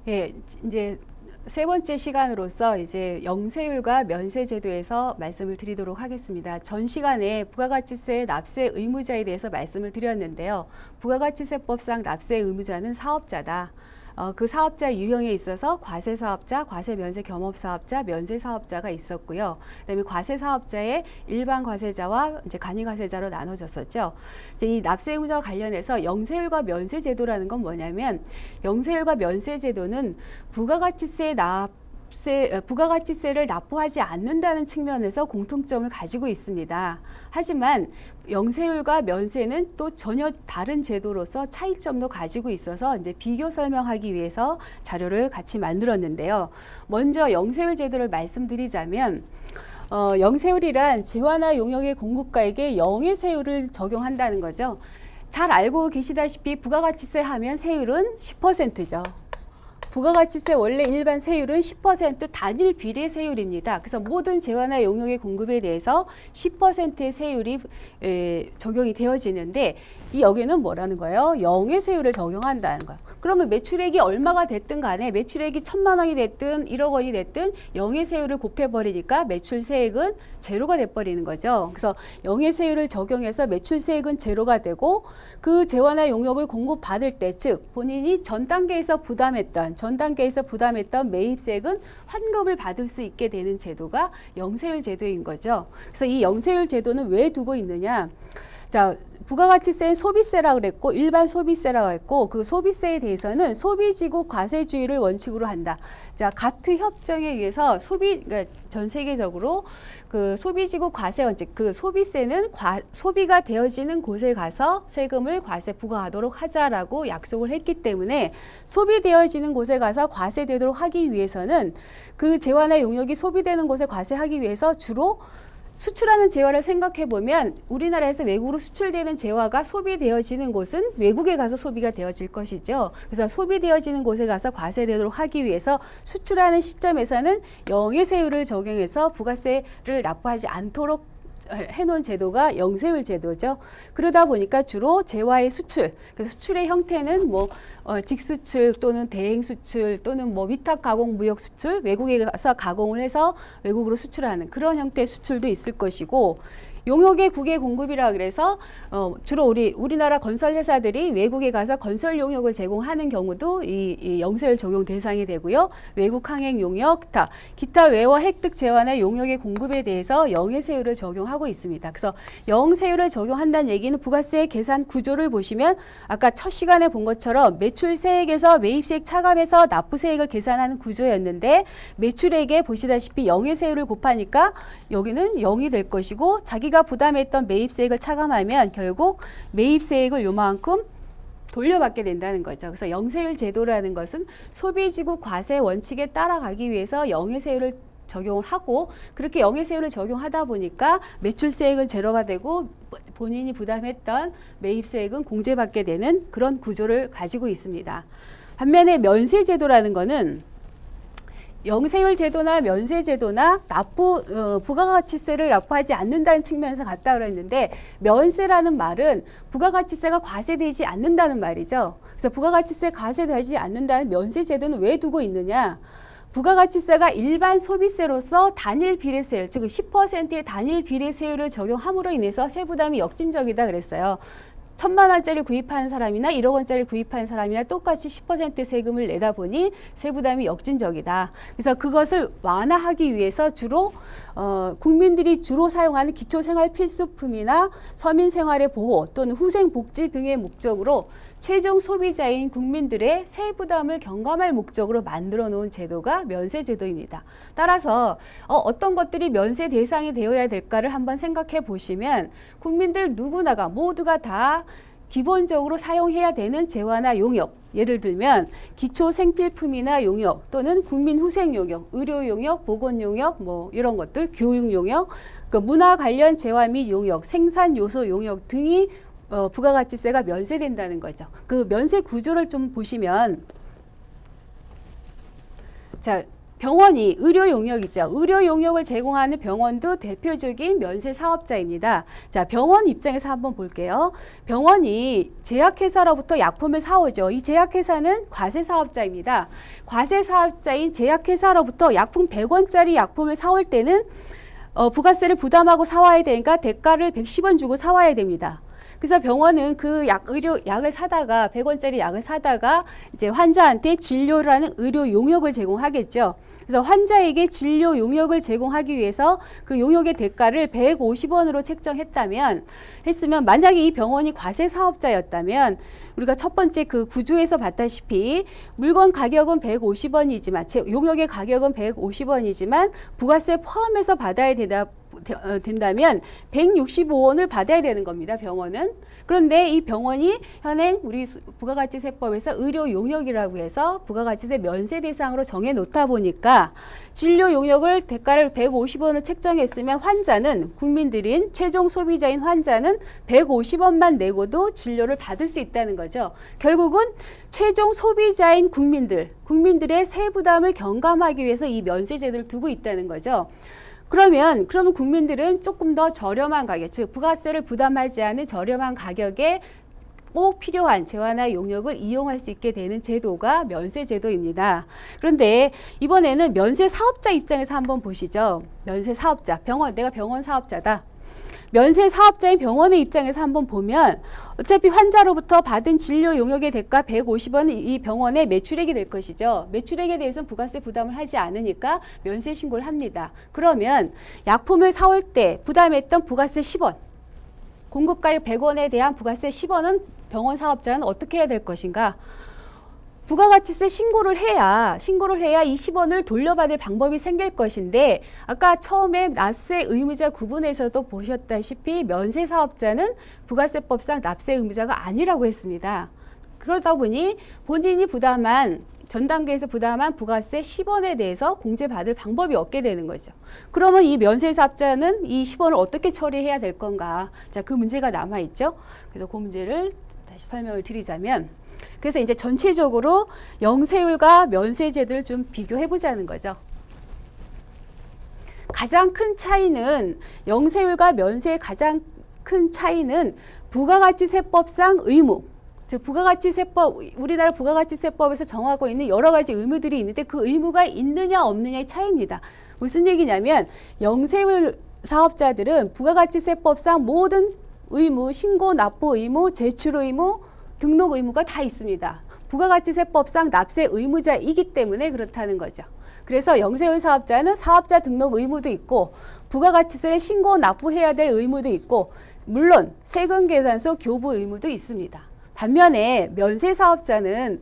예, 이제 세 번째 시간으로서 이제 영세율과 면세제도에서 말씀을 드리도록 하겠습니다. 전 시간에 부가가치세 납세 의무자에 대해서 말씀을 드렸는데요. 부가가치세법상 납세 의무자는 사업자다. 그 사업자 유형에 있어서 과세사업자, 과세면세겸업사업자, 면세사업자가 있었고요. 그다음에 과세사업자의 일반 과세자와 이제 간이과세자로 나눠졌었죠. 이제 이 납세 의무자와 관련해서 영세율과 면세제도라는 건 뭐냐면 영세율과 면세제도는 부가가치세를 납부하지 않는다는 측면에서 공통점을 가지고 있습니다. 하지만 영세율과 면세는 또 전혀 다른 제도로서 차이점도 가지고 있어서 이제 비교 설명하기 위해서 자료를 같이 만들었는데요. 먼저 영세율 제도를 말씀드리자면 영세율이란 재화나 용역의 공급가에게 영의 세율을 적용한다는 거죠. 잘 알고 계시다시피 부가가치세 하면 세율은 10%죠. 부가가치세 원래 일반 세율은 10% 단일 비례 세율입니다. 그래서 모든 재화나 용역의 공급에 대해서 10%의 세율이 적용이 되어지는데 이 여기는 뭐라는 거예요? 영의 세율을 적용한다는 거예요. 그러면 매출액이 얼마가 됐든 간에 매출액이 1,000만 원이 됐든 1억 원이 됐든 영의 세율을 곱해버리니까 매출세액은 제로가 돼버리는 거죠. 그래서 영의 세율을 적용해서 매출세액은 제로가 되고 그 재화나 용역을 공급받을 때 즉 본인이 전 단계에서 부담했던 매입세액은 환급을 받을 수 있게 되는 제도가 영세율 제도인 거죠. 그래서 이 영세율 제도는 왜 두고 있느냐? 자, 부가가치세는 소비세라고 그랬고 일반 소비세라고 했고 그 소비세에 대해서는 소비지국 과세주의를 원칙으로 한다. 자, 가트 협정에 의해서 그러니까 전 세계적으로 그 소비지국 과세 원칙, 그 소비세는 소비가 되어지는 곳에 가서 세금을 과세 부과하도록 하자라고 약속을 했기 때문에 소비되어지는 곳에 가서 과세되도록 하기 위해서는 그 재화나 용역이 소비되는 곳에 과세하기 위해서 주로 수출하는 재화를 생각해 보면 우리나라에서 외국으로 수출되는 재화가 소비되어지는 곳은 외국에 가서 소비가 되어질 것이죠. 그래서 소비되어지는 곳에 가서 과세되도록 하기 위해서 수출하는 시점에서는 영의 세율을 적용해서 부가세를 납부하지 않도록 해놓은 제도가 영세율 제도죠. 그러다 보니까 주로 재화의 수출, 그래서 수출의 형태는 뭐 직수출 또는 대행 수출 또는 뭐 위탁 가공 무역 수출, 외국에 가서 가공을 해서 외국으로 수출하는 그런 형태의 수출도 있을 것이고, 용역의 국외 공급이라 그래서 주로 우리나라 건설 회사들이 외국에 가서 건설 용역을 제공하는 경우도 이 영세율 적용 대상이 되고요. 외국 항행 용역, 기타 외화 획득 재화나 용역의 공급에 대해서 영세율을 적용하고 있습니다. 그래서 영세율을 적용한다는 얘기는 부가세 계산 구조를 보시면 아까 첫 시간에 본 것처럼 매출세액에서 매입세액 차감해서 납부세액을 계산하는 구조였는데 매출액에 보시다시피 영세율을 곱하니까 여기는 0이 될 것이고 자기가 부담했던 매입세액을 차감하면 결국 매입세액을 요만큼 돌려받게 된다는 거죠. 그래서 영세율 제도라는 것은 소비지국 과세 원칙에 따라가기 위해서 영세율을 적용을 하고 그렇게 영세율을 적용하다 보니까 매출세액은 제로가 되고 본인이 부담했던 매입세액은 공제받게 되는 그런 구조를 가지고 있습니다. 반면에 면세제도라는 거는 영세율 제도나 면세 제도나 부가가치세를 납부하지 않는다는 측면에서 같다 그랬는데 면세라는 말은 부가가치세가 과세되지 않는다는 말이죠. 그래서 부가가치세 과세되지 않는다는 면세 제도는 왜 두고 있느냐? 부가가치세가 일반 소비세로서 단일 비례세율, 즉 10%의 단일 비례세율을 적용함으로 인해서 세부담이 역진적이다 그랬어요. 1,000만 원짜리 구입하는 사람이나 1억 원짜리 구입하는 사람이나 똑같이 10% 세금을 내다 보니 세부담이 역진적이다. 그래서 그것을 완화하기 위해서 주로 국민들이 주로 사용하는 기초생활필수품이나 서민생활의 보호 또는 후생복지 등의 목적으로 최종 소비자인 국민들의 세부담을 경감할 목적으로 만들어 놓은 제도가 면세제도입니다. 따라서 어떤 것들이 면세 대상이 되어야 될까를 한번 생각해 보시면 국민들 누구나가 모두가 다 기본적으로 사용해야 되는 재화나 용역, 예를 들면 기초 생필품이나 용역 또는 국민 후생 용역, 의료 용역, 보건 용역, 뭐 이런 것들, 교육 용역, 그 문화 관련 재화 및 용역, 생산 요소 용역 등이 부가가치세가 면세된다는 거죠. 그 면세 구조를 좀 보시면 자, 병원이 의료 용역이죠. 의료 용역을 제공하는 병원도 대표적인 면세 사업자입니다. 자, 병원 입장에서 한번 볼게요. 병원이 제약회사로부터 약품을 사오죠. 이 제약회사는 과세 사업자입니다. 과세 사업자인 제약회사로부터 약품 100원짜리 약품을 사올 때는 부가세를 부담하고 사와야 되니까 대가를 110원 주고 사와야 됩니다. 그래서 병원은 그 약을 사다가 100원짜리 약을 사다가 이제 환자한테 진료라는 의료 용역을 제공하겠죠. 그래서 환자에게 진료 용역을 제공하기 위해서 그 용역의 대가를 150원으로 책정했으면 만약에 이 병원이 과세 사업자였다면 우리가 첫 번째 그 구조에서 봤다시피 물건 가격은 150원이지만 용역의 가격은 150원이지만 부가세 포함해서 받아야 된다면 165원을 받아야 되는 겁니다. 병원은. 그런데 이 병원이 현행 우리 부가가치세법에서 의료 용역이라고 해서 부가가치세 면세 대상으로 정해 놓다 보니까 진료 용역을 대가를 150원을 책정했으면 환자는 국민들인 최종 소비자인 환자는 150원만 내고도 진료를 받을 수 있다는 거죠. 결국은 최종 소비자인 국민들의 세부담을 경감하기 위해서 이 면세 제도를 두고 있다는 거죠. 그러면 국민들은 조금 더 저렴한 가격, 즉 부가세를 부담하지 않은 저렴한 가격에 꼭 필요한 재화나 용역을 이용할 수 있게 되는 제도가 면세 제도입니다. 그런데 이번에는 면세 사업자 입장에서 한번 보시죠. 면세 사업자, 내가 병원 사업자다. 면세 사업자인 병원의 입장에서 한번 보면 어차피 환자로부터 받은 진료 용역의 대가 150원은 이 병원의 매출액이 될 것이죠. 매출액에 대해서는 부가세 부담을 하지 않으니까 면세 신고를 합니다. 그러면 약품을 사올 때 부담했던 부가세 10원, 공급가격 100원에 대한 부가세 10원은 병원 사업자는 어떻게 해야 될 것인가? 부가가치세 신고를 해야 이 10원을 돌려받을 방법이 생길 것인데 아까 처음에 납세 의무자 구분에서도 보셨다시피 면세 사업자는 부가세법상 납세 의무자가 아니라고 했습니다. 그러다 보니 본인이 전 단계에서 부담한 부가세 10원에 대해서 공제받을 방법이 없게 되는 거죠. 그러면 이 면세 사업자는 이 10원을 어떻게 처리해야 될 건가? 자, 그 문제가 남아있죠. 그래서 그 문제를 다시 설명을 드리자면 그래서 이제 전체적으로 영세율과 면세제도를 좀 비교해 보자는 거죠. 가장 큰 차이는 영세율과 면세의 가장 큰 차이는 부가가치세법상 의무, 즉 우리나라 부가가치세법에서 정하고 있는 여러 가지 의무들이 있는데 그 의무가 있느냐 없느냐의 차이입니다. 무슨 얘기냐면 영세율 사업자들은 부가가치세법상 모든 의무, 신고 납부 의무, 제출 의무, 등록 의무가 다 있습니다. 부가가치세법상 납세 의무자이기 때문에 그렇다는 거죠. 그래서 영세율 사업자는 사업자 등록 의무도 있고 부가가치세를 신고 납부해야 될 의무도 있고 물론 세금계산서 교부 의무도 있습니다. 반면에 면세 사업자는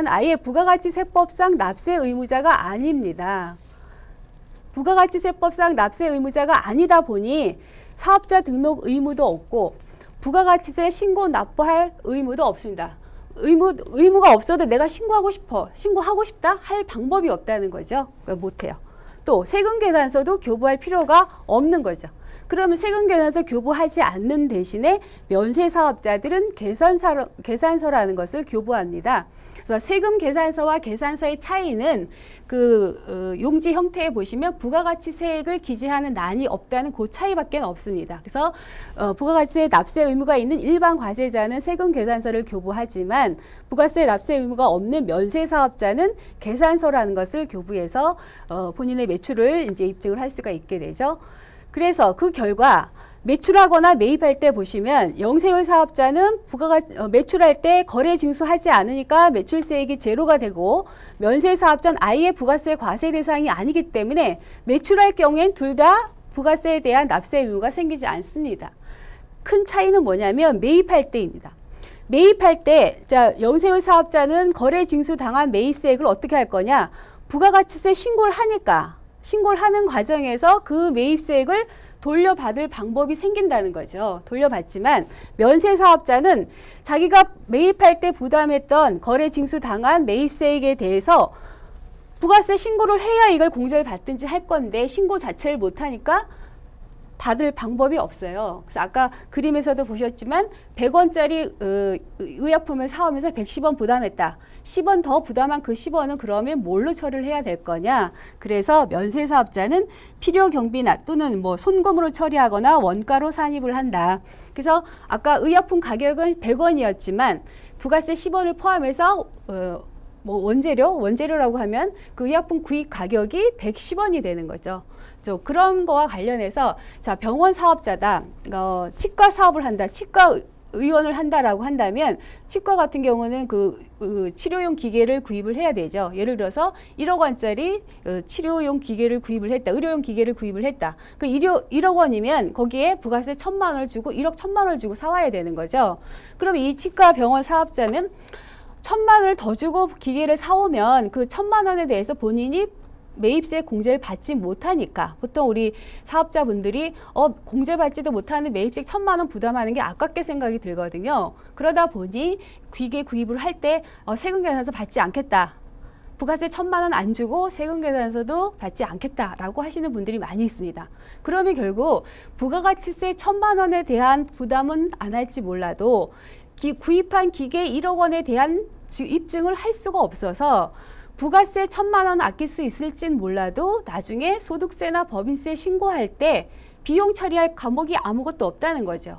아예 부가가치세법상 납세 의무자가 아닙니다. 부가가치세법상 납세 의무자가 아니다 보니 사업자 등록 의무도 없고 부가가치세 신고 납부할 의무도 없습니다. 의무가 없어도 내가 신고하고 싶다 할 방법이 없다는 거죠. 그러니까 못해요. 또 세금계산서도 교부할 필요가 없는 거죠. 그러면 세금계산서 교부하지 않는 대신에 면세사업자들은 계산서라는 것을 교부합니다. 그래서 세금계산서와 계산서의 차이는 용지 형태에 보시면 부가가치세액을 기재하는 난이 없다는 그 차이밖에 없습니다. 그래서 부가가치세 납세 의무가 있는 일반 과세자는 세금계산서를 교부하지만 부가세 납세 의무가 없는 면세사업자는 계산서라는 것을 교부해서 본인의 매출을 이제 입증을 할 수가 있게 되죠. 그래서 그 결과 매출하거나 매입할 때 보시면 영세율 사업자는 매출할 때 거래 징수하지 않으니까 매출세액이 제로가 되고 면세 사업자는 아예 부가세 과세 대상이 아니기 때문에 매출할 경우엔 둘 다 부가세에 대한 납세 의무가 생기지 않습니다. 큰 차이는 뭐냐면 매입할 때입니다. 매입할 때 영세율 사업자는 거래 징수 당한 매입세액을 어떻게 할 거냐? 부가가치세 신고를 하는 과정에서 그 매입세액을 돌려받을 방법이 생긴다는 거죠. 돌려받지만 면세사업자는 자기가 매입할 때 부담했던 거래 징수 당한 매입세액에 대해서 부가세 신고를 해야 이걸 공제를 받든지 할 건데 신고 자체를 못하니까 받을 방법이 없어요. 그래서 아까 그림에서도 보셨지만 100원짜리 의약품을 사오면서 110원 부담했다. 10원 더 부담한 그 10원은 그러면 뭘로 처리를 해야 될 거냐? 그래서 면세 사업자는 필요 경비나 또는 뭐 손금으로 처리하거나 원가로 산입을 한다. 그래서 아까 의약품 가격은 100원이었지만 부가세 10원을 포함해서 뭐 원재료라고 하면 그 의약품 구입 가격이 110원이 되는 거죠. 그런 거와 관련해서 자, 병원 사업자다. 치과 사업을 한다. 치과 의원을 한다라고 한다면 치과 같은 경우는 그 치료용 기계를 구입을 해야 되죠. 예를 들어서 1억 원짜리 치료용 기계를 구입을 했다. 의료용 기계를 구입을 했다. 그 1억 원이면 거기에 부가세 1,000만 원을 주고 1억 1,000만 원을 주고 사와야 되는 거죠. 그럼 이 치과 병원 사업자는 1,000만 원을 더 주고 기계를 사오면 그 1,000만 원에 대해서 본인이 매입세 공제를 받지 못하니까 보통 우리 사업자분들이 공제받지도 못하는 매입세 1,000만 원 부담하는 게 아깝게 생각이 들거든요. 그러다 보니 기계 구입을 할 때 세금 계산서 받지 않겠다. 부가세 1,000만 원 안 주고 세금 계산서도 받지 않겠다라고 하시는 분들이 많이 있습니다. 그러면 결국 부가가치세 1,000만 원에 대한 부담은 안 할지 몰라도 구입한 기계 1억 원에 대한 입증을 할 수가 없어서 부가세 1,000만 원 아낄 수 있을진 몰라도 나중에 소득세나 법인세 신고할 때 비용 처리할 과목이 아무것도 없다는 거죠.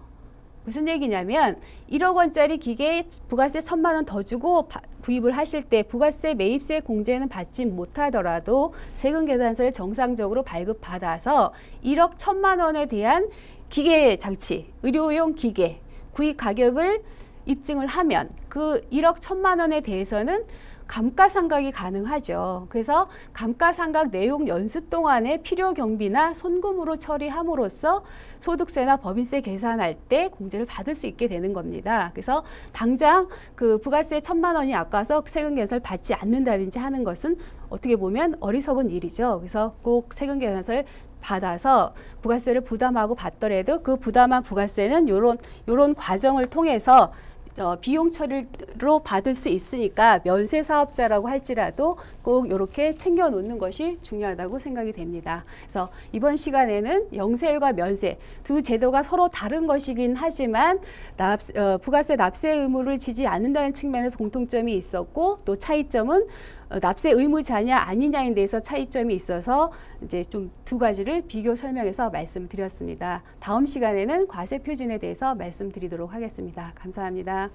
무슨 얘기냐면 1억 원짜리 기계에 부가세 1,000만 원 더 주고 구입을 하실 때 부가세 매입세 공제는 받지 못하더라도 세금 계산서를 정상적으로 발급받아서 1억 1,000만 원에 대한 기계 장치, 의료용 기계 구입 가격을 입증을 하면 그 1억 1,000만 원에 대해서는 감가상각이 가능하죠. 그래서 감가상각 내용 연수 동안에 필요 경비나 손금으로 처리함으로써 소득세나 법인세 계산할 때 공제를 받을 수 있게 되는 겁니다. 그래서 당장 그 부가세 1,000만 원이 아까워서 세금 계산을 받지 않는다든지 하는 것은 어떻게 보면 어리석은 일이죠. 그래서 꼭 세금 계산서를 받아서 부가세를 부담하고 받더라도 그 부담한 부가세는 요런 과정을 통해서 비용 처리로 받을 수 있으니까 면세 사업자라고 할지라도 꼭 이렇게 챙겨 놓는 것이 중요하다고 생각이 됩니다. 그래서 이번 시간에는 영세율과 면세 두 제도가 서로 다른 것이긴 하지만 부가세 납세 의무를 지지 않는다는 측면에서 공통점이 있었고 또 차이점은 납세 의무자냐 아니냐에 대해서 차이점이 있어서 이제 좀 두 가지를 비교 설명해서 말씀드렸습니다. 다음 시간에는 과세 표준에 대해서 말씀드리도록 하겠습니다. 감사합니다.